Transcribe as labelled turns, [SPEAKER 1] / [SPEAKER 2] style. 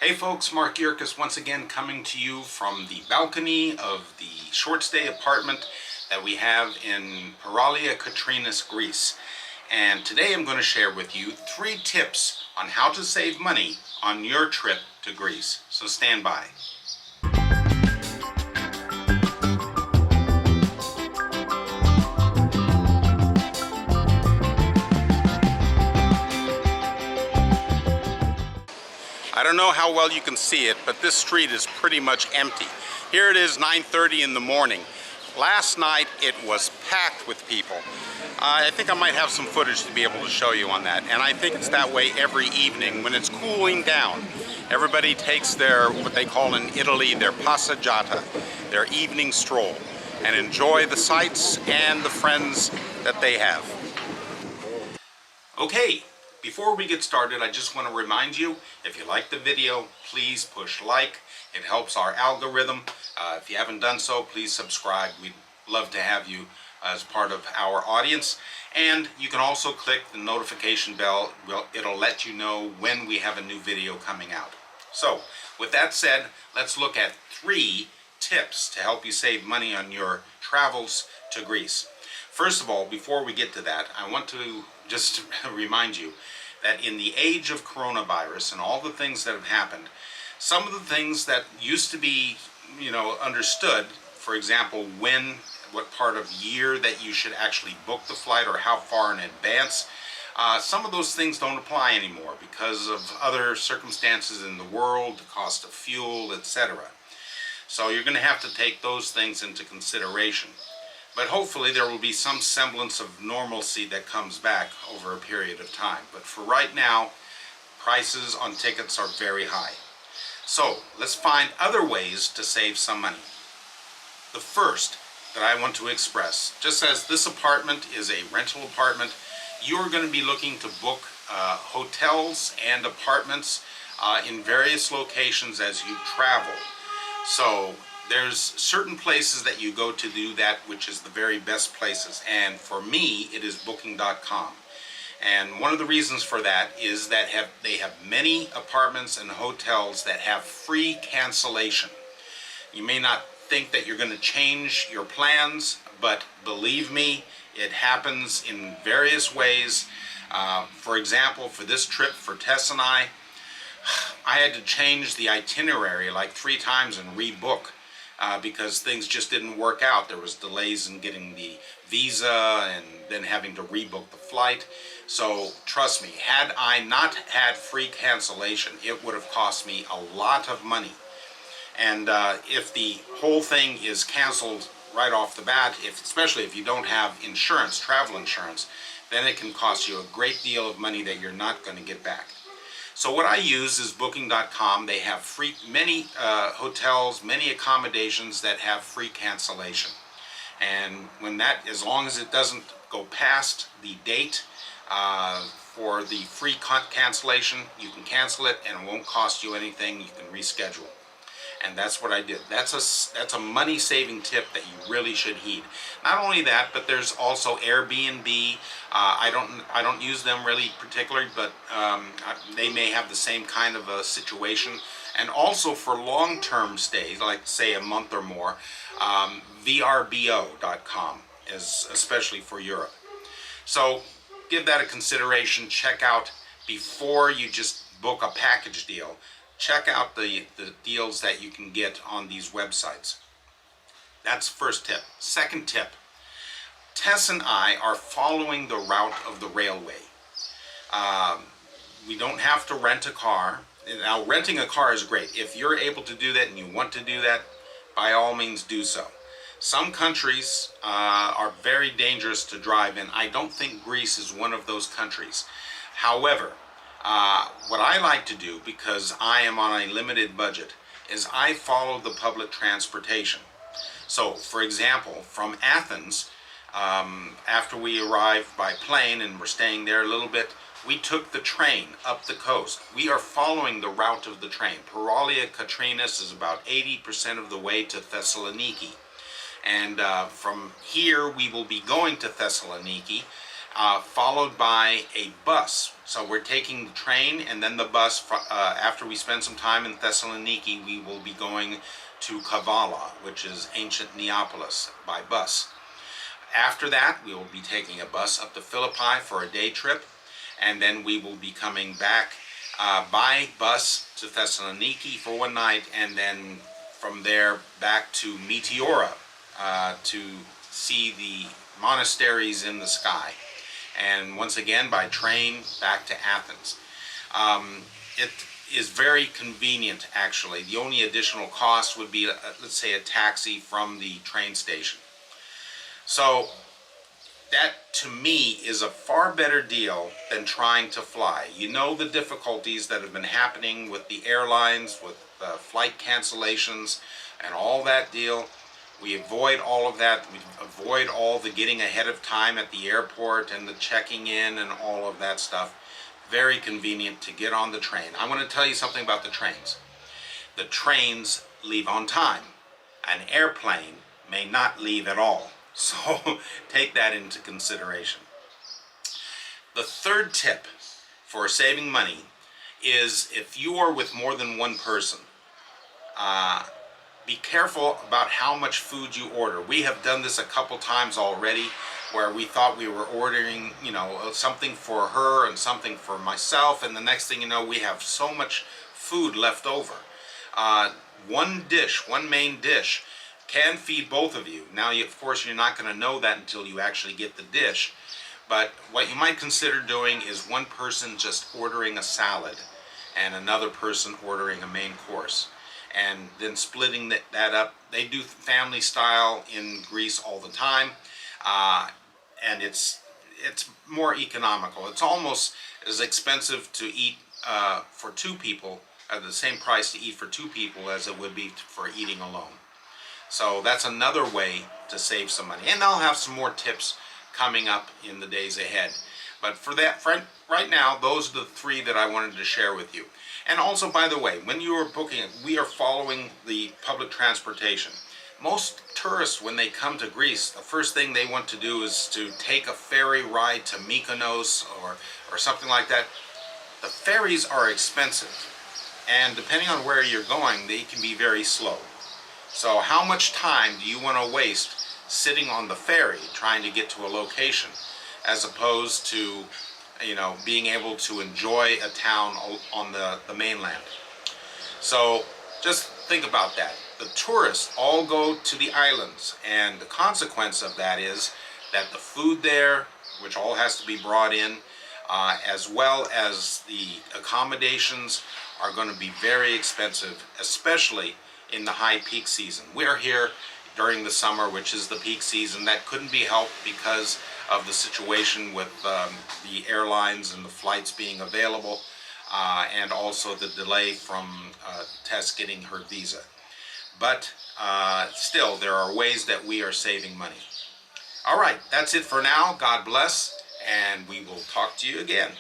[SPEAKER 1] Hey folks, Mark Yerkes once again coming to you from the balcony of the short stay apartment that we have in Paralia, Greece. And today I'm going to share with you 3 tips on how to save money on your trip to Greece. So stand by. I don't know how well you can see it, but this street is pretty much empty. Here it is 9:30 in the morning. Last night it was packed with people. I think I might have some footage to be able to show you on that. And I think it's that way every evening when it's cooling down. Everybody takes their, what they call in Italy, their passeggiata, their evening stroll, and enjoy the sights and the friends that they have. Okay. Before we get started, I just want to remind you, if you like the video, please push like. It helps our algorithm. If you haven't done so, please subscribe. We'd love to have you as part of our audience. And you can also click the notification bell. It'll let you know when we have a new video coming out. So, with that said, let's look at 3 tips to help you save money on your travels to Greece. First of all, before we get to that, I want to just remind you that in the age of coronavirus and all the things that have happened, some of the things that used to be, understood, for example, what part of year that you should actually book the flight or how far in advance, some of those things don't apply anymore because of other circumstances in the world, the cost of fuel, etc. So you're going to have to take those things into consideration. But hopefully there will be some semblance of normalcy that comes back over a period of time. But for right now, prices on tickets are very high. So let's find other ways to save some money. The first that I want to express, just as this apartment is a rental apartment, you are going to be looking to book hotels and apartments in various locations as you travel. So there's certain places that you go to do that, which is the very best places. And for me, it is booking.com. And one of the reasons for that is that they have many apartments and hotels that have free cancellation. You may not think that you're going to change your plans, but believe me, it happens in various ways. For example, for this trip for Tess and I had to change the itinerary like 3 times and rebook. Because things just didn't work out. There was delays in getting the visa and then having to rebook the flight. So trust me, had I not had free cancellation, it would have cost me a lot of money. And if the whole thing is canceled right off the bat, especially if you don't have insurance, travel insurance, then it can cost you a great deal of money that you're not going to get back. So what I use is booking.com. They have many hotels, many accommodations that have free cancellation. And as long as it doesn't go past the date for the free cancellation, you can cancel it and it won't cost you anything. You can reschedule. And that's what I did. That's a money-saving tip that you really should heed. Not only that, but there's also Airbnb. I don't use them really particularly, but they may have the same kind of a situation. And also for long-term stays, like say a month or more, vrbo.com is especially for Europe. So give that a consideration. Check out before you just book a package deal. Check out the deals that you can get on these websites. That's the first tip. Second tip, Tess and I are following the route of the railway. We don't have to rent a car. Now, renting a car is great. If you're able to do that and you want to do that, by all means do so. Some countries are very dangerous to drive in. I don't think Greece is one of those countries. However, what I like to do, because I am on a limited budget, is I follow the public transportation. So, for example, from Athens, after we arrived by plane and we're staying there a little bit, we took the train up the coast. We are following the route of the train. Paralia is about 80% of the way to Thessaloniki. And from here we will be going to Thessaloniki. followed by a bus. So we're taking the train and then the bus. After we spend some time in Thessaloniki, we will be going to Kavala, which is ancient Neapolis, by bus. After that, we will be taking a bus up to Philippi for a day trip, and then we will be coming back by bus to Thessaloniki for one night, and then from there back to Meteora to see the monasteries in the sky, and once again by train back to Athens. It is very convenient, actually. The only additional cost would be, let's say, a taxi from the train station. So that, to me, is a far better deal than trying to fly. You know the difficulties that have been happening with the airlines, with flight cancellations and all that deal. We avoid all of that. We avoid all the getting ahead of time at the airport and the checking in and all of that stuff. Very convenient to get on the train. I want to tell you something about the trains. The trains leave on time. An airplane may not leave at all. So take that into consideration. The third tip for saving money is if you are with more than one person, be careful about how much food you order. We have done this a couple times already, where we thought we were ordering, something for her and something for myself, and the next thing you know, we have so much food left over. One main dish, can feed both of you. Now, of course, you're not going to know that until you actually get the dish, but what you might consider doing is one person just ordering a salad and another person ordering a main course, and then splitting that up. They do family style in Greece all the time, and it's more economical. It's almost as expensive to eat for two people, at the same price to eat for two people as it would be for eating alone. So that's another way to save some money. And I'll have some more tips coming up in the days ahead. But for that, right now, those are the three that I wanted to share with you. And also, by the way, when you are booking, we are following the public transportation. Most tourists, when they come to Greece, the first thing they want to do is to take a ferry ride to Mykonos or something like that. The ferries are expensive. And depending on where you're going, they can be very slow. So how much time do you want to waste sitting on the ferry trying to get to a location, as opposed to, being able to enjoy a town on the mainland? So just think about that. The tourists all go to the islands, and the consequence of that is that the food there, which all has to be brought in, as well as the accommodations, are going to be very expensive, especially in the high peak season. We're here during the summer, which is the peak season. That couldn't be helped because of the situation with the airlines and the flights being available, and also the delay from Tess getting her visa. But still, there are ways that we are saving money. All right, that's it for now. God bless, and we will talk to you again.